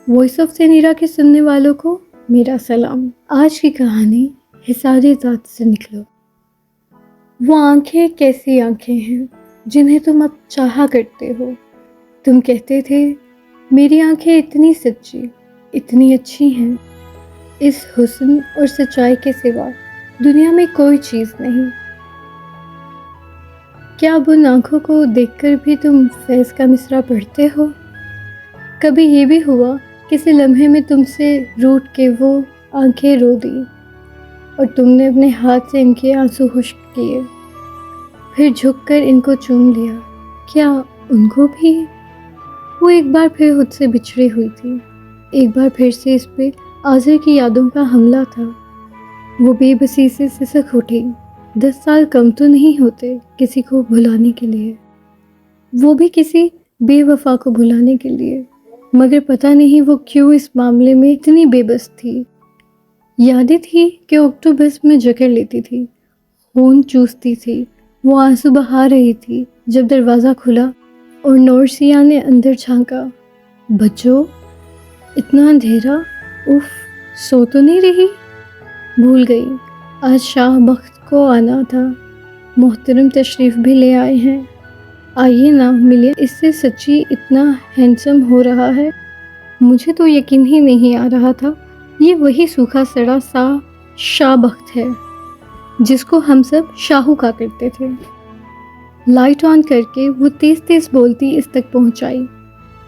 Voice of سنیرا کے سننے والوں کو میرا سلام۔ آج کی کہانی حصار ذات سے نکلو۔ وہ آنکھیں کیسی آنکھیں ہیں جنہیں تم اب چاہا کرتے ہو۔ تم کہتے تھے میری آنکھیں اتنی سچی، اتنی اچھی ہیں، اس حسن اور سچائی کے سوا دنیا میں کوئی چیز نہیں۔ کیا اب ان آنکھوں کو دیکھ کر بھی تم فیض کا مصرع پڑھتے ہو؟ کبھی یہ بھی ہوا کسی لمحے میں تم سے روٹھ کے وہ آنکھیں رو دی اور تم نے اپنے ہاتھ سے ان کے آنسو خشک کیے، پھر جھک کر ان کو چوم لیا؟ کیا ان کو بھی؟ وہ ایک بار پھر خود سے بچھڑی ہوئی تھی، ایک بار پھر سے اس پہ آذر کی یادوں کا حملہ تھا۔ وہ بے بسی سے سسک اٹھی۔ 10 سال کم تو نہیں ہوتے کسی کو بھلانے کے لیے، وہ بھی کسی بے وفا کو بھلانے کے لیے، مگر پتہ نہیں وہ کیوں اس معاملے میں اتنی بے بس تھی۔ یادیں تھی کہ اکتوبس میں جکڑ لیتی تھی، خون چوستی تھی، وہ آنسو بہا رہی تھی جب دروازہ کھلا اور نورسیا نے اندر جھانکا۔ بچو، اتنا اندھیرا، اف، سو تو نہیں رہی؟ بھول گئی، آج شاہ بخت کو آنا تھا، محترم تشریف بھی لے آئے ہیں، آئیے نا ملیے، اس سے سچی اتنا ہینڈسم ہو رہا ہے، مجھے تو یقین ہی نہیں آ رہا تھا یہ وہی سوکھا سڑا سا شاہ بخت ہے جس کو ہم سب شاہو کہا کرتے تھے۔ لائٹ آن کر کے وہ تیز تیز بولتی اس تک پہنچائی،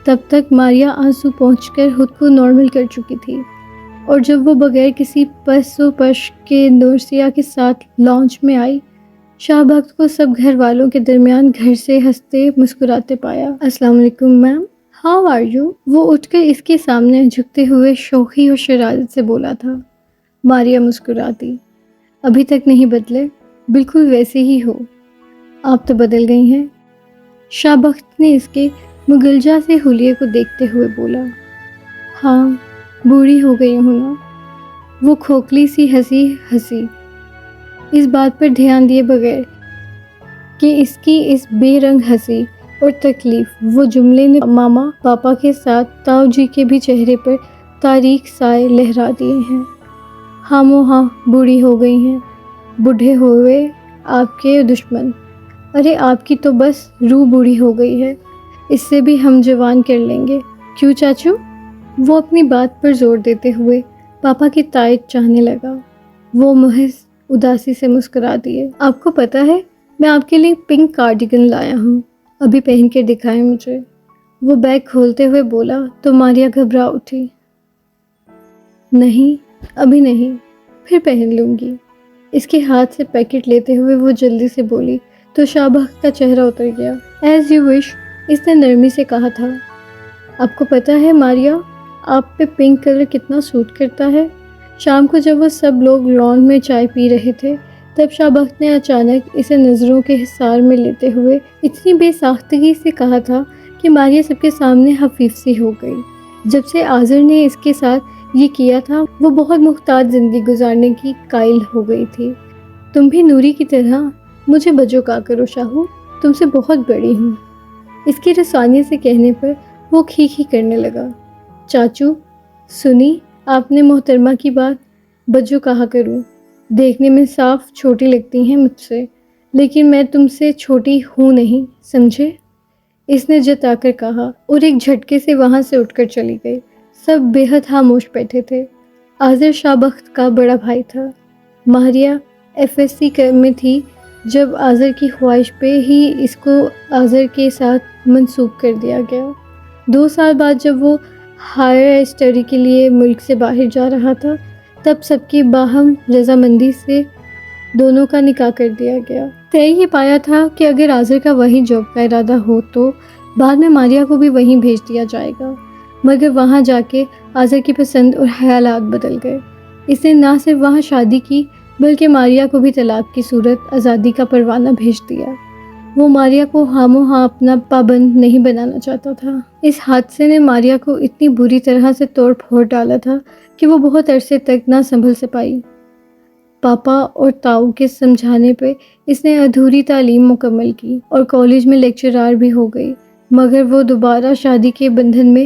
تب تک ماریا آنسو پہنچ کر خود کو نارمل کر چکی تھی، اور جب وہ بغیر کسی پس و پش کے نورسیا کے ساتھ لانچ میں آئی، شاہ بخت کو سب گھر والوں کے درمیان گھر سے ہنستے مسکراتے پایا۔ السلام علیکم میم، ہاؤ آر یو؟ وہ اٹھ کر اس کے سامنے جھکتے ہوئے شوخی اور شرارت سے بولا تھا۔ ماریا مسکراتی، ابھی تک نہیں بدلے، بالکل ویسے ہی ہو، آپ تو بدل گئی ہیں۔ شاہ بخت نے اس کے مغلجہ سے حلیے کو دیکھتے ہوئے بولا، ہاں بوڑھی ہو گئی ہوں نا۔ وہ کھوکھلی سی ہنسی، اس بات پر دھیان دیے بغیر کہ اس کی اس بے رنگ ہنسی اور تکلیف وہ جملے نے ماما پاپا کے ساتھ تاؤ جی کے بھی چہرے پر تاریک سائے لہرا دیے ہیں۔ ہاں ہاں بوڑھی ہو گئی ہیں، بوڑھے ہوئے آپ کے دشمن، ارے آپ کی تو بس روح بوڑھی ہو گئی ہے، اس سے بھی ہم جوان کر لیں گے، کیوں چاچو؟ وہ اپنی بات پر زور دیتے ہوئے پاپا کی تائید چاہنے لگا۔ وہ محض اداسی سے مسکرا دیے۔ آپ کو پتہ ہے میں آپ کے لیے پنک کارڈیگن لایا ہوں، ابھی پہن کے دکھائیں مجھے۔ وہ بیگ کھولتے ہوئے بولا تو ماریا گھبرا اٹھی۔ نہیں ابھی نہیں، پھر پہن لوں گی۔ اس کے ہاتھ سے پیکٹ لیتے ہوئے وہ جلدی سے بولی تو شاہ بخت کا چہرہ اتر گیا۔ ایز یو وش، اس نے نرمی سے کہا تھا۔ آپ کو پتہ ہے ماریا، آپ پہ پنک کلر کتنا سوٹ کرتا ہے؟ شام کو جب وہ سب لوگ لان میں چائے پی رہے تھے، تب شاہ بخت نے اچانک اسے نظروں کے حصار میں لیتے ہوئے اتنی بے ساختگی سے کہا تھا کہ ماریا سب کے سامنے حفیظ سی ہو گئی۔ جب سے آذر نے اس کے ساتھ یہ کیا تھا، وہ بہت محتاط زندگی گزارنے کی قائل ہو گئی تھی۔ تم بھی نوری کی طرح مجھے بجو کہا کرو شاہو، تم سے بہت بڑی ہوں۔ اس کی رسوانی سے کہنے پر وہ کھی کرنے لگا۔ چاچو سنی آپ نے محترمہ کی بات، بجو کہا کروں، دیکھنے میں صاف چھوٹی لگتی ہیں مجھ سے، لیکن میں تم سے چھوٹی ہوں نہیں، سمجھے؟ اس نے جتا کر کہا اور ایک جھٹکے سے وہاں سے اٹھ کر چلی گئی۔ سب بے حد خاموش بیٹھے تھے۔ آذر شاہ بخت کا بڑا بھائی تھا۔ ماریہ FSC میں تھی جب آذر کی خواہش پہ ہی اس کو آذر کے ساتھ منسوب کر دیا گیا۔ 2 سال بعد جب وہ ہائر اسٹڈی کے لیے ملک سے باہر جا رہا تھا، تب سب کی باہم رضامندی سے دونوں کا نکاح کر دیا گیا۔ طے یہ پایا تھا کہ اگر آذر کا وہیں جاب کا ارادہ ہو تو بعد میں ماریا کو بھی وہیں بھیج دیا جائے گا، مگر وہاں جا کے آذر کی پسند اور خیالات بدل گئے۔ اس نے نہ صرف وہاں شادی کی بلکہ ماریا کو بھی طلاق کی صورت آزادی کا پروانہ بھیج دیا۔ وہ ماریا کو ہاں اپنا پابند نہیں بنانا چاہتا تھا۔ اس حادثے نے ماریا کو اتنی بری طرح سے توڑ پھوڑ ڈالا تھا کہ وہ بہت عرصے تک نہ سنبھل سے پائی۔ پاپا اور تاؤ کے سمجھانے پہ اس نے ادھوری تعلیم مکمل کی اور کالج میں لیکچرار بھی ہو گئی، مگر وہ دوبارہ شادی کے بندھن میں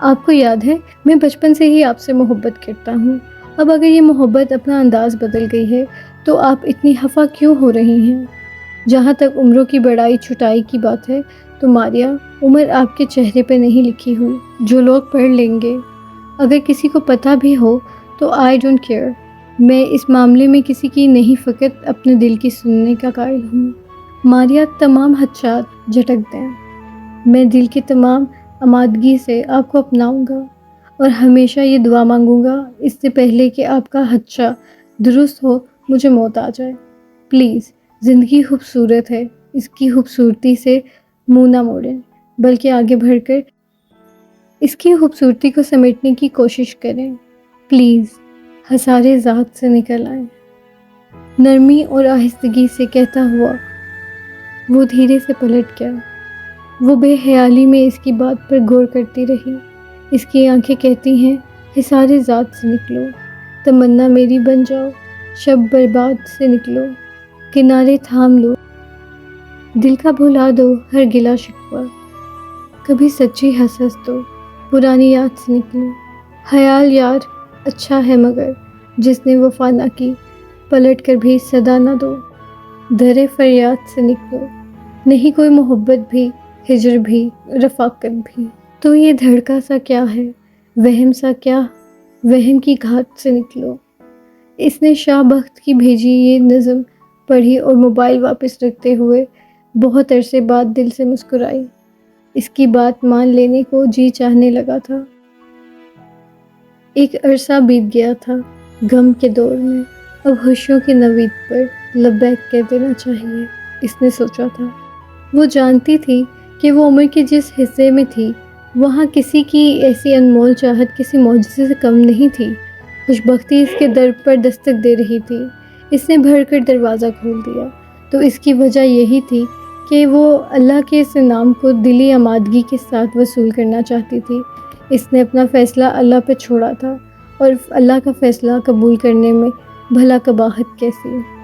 آپ کو یاد ہے میں بچپن سے ہی آپ سے محبت کرتا ہوں، اب اگر یہ محبت اپنا انداز بدل گئی ہے تو آپ اتنی خفا کیوں ہو رہی ہیں؟ جہاں تک عمروں کی بڑائی چھٹائی کی بات ہے تو ماریا، عمر آپ کے چہرے پہ نہیں لکھی ہوئی جو لوگ پڑھ لیں گے۔ اگر کسی کو پتہ بھی ہو تو آئی ڈونٹ کیئر، میں اس معاملے میں کسی کی نہیں، فقط اپنے دل کی سننے کا قائل ہوں۔ ماریا، تمام خدشات جھٹک دیں، میں دل کی تمام آمادگی سے آپ کو اپناؤں گا اور ہمیشہ یہ دعا مانگوں گا اس سے پہلے کہ آپ کا خدشہ درست ہو مجھے موت آ جائے۔ پلیز، زندگی خوبصورت ہے، اس کی خوبصورتی سے منہ نہ موڑیں، بلکہ آگے بڑھ کر اس کی خوبصورتی کو سمیٹنے کی کوشش کریں۔ پلیز، حسارے ذات سے نکل آئیں۔ نرمی اور آہستگی سے کہتا ہوا وہ دھیرے سے پلٹ گیا۔ وہ بے خیالی میں اس کی بات پر غور کرتی رہی۔ اس کی آنکھیں کہتی ہیں، حسارے ذات سے نکلو، تمنا میری بن جاؤ، شب برباد سے نکلو، کنارے تھام لو، دل کا بھلا دو ہر گلا شکوہ، کبھی سچی ہنس دو، پرانی یاد سے نکلو، خیال یار اچھا ہے مگر جس نے وفا نہ کی، پلٹ کر بھی صدا نہ دو، درِ فریاد سے نکلو، نہیں کوئی محبت بھی، ہجر بھی، رفاقت بھی، تو یہ دھڑکا سا کیا ہے، وہم سا کیا، وہم کی گھاٹ سے نکلو۔ اس نے شاہ بخت کی بھیجی یہ نظم پڑھی اور موبائل واپس رکھتے ہوئے بہت عرصے بعد دل سے مسکرائی۔ اس کی بات مان لینے کو جی چاہنے لگا تھا۔ ایک عرصہ بیت گیا تھا غم کے دور میں، اب خوشیوں کی نوید پر لبیک کہہ دینا چاہیے، اس نے سوچا تھا۔ وہ جانتی تھی کہ وہ عمر کے جس حصے میں تھی وہاں کسی کی ایسی انمول چاہت کسی معجزے سے کم نہیں تھی۔ خوشبختی اس کے در پر دستک دے رہی تھی۔ اس نے بھر کر دروازہ کھول دیا تو اس کی وجہ یہی تھی کہ وہ اللہ کے اس انعام کو دلی آمادگی کے ساتھ وصول کرنا چاہتی تھی۔ اس نے اپنا فیصلہ اللہ پہ چھوڑا تھا اور اللہ کا فیصلہ قبول کرنے میں بھلا قباحت کیسی؟